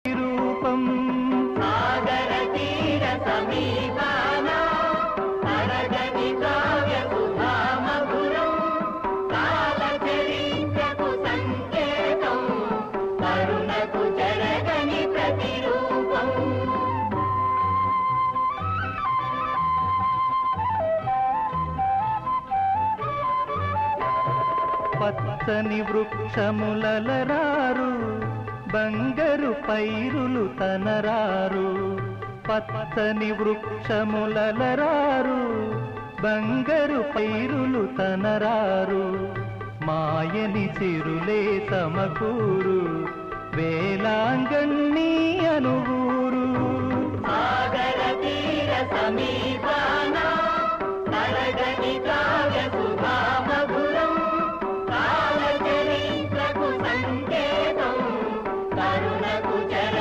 రూపం సాగర తీర సమీపాన అరగని కావ్య సుధా మధురం కాల చరిత్రకు సంకేతం కరుణకు జరగని ప్రతిరూపం. పచ్చని వృక్షములలరారు బంగారు పైరులు తనరారు. పచ్చని వృక్షములలరారు బంగారు పైరులు తనరారు. మాయని చిరులే సమకూరు వేలాంగణి అనువూరు. సాగర తీర సమీప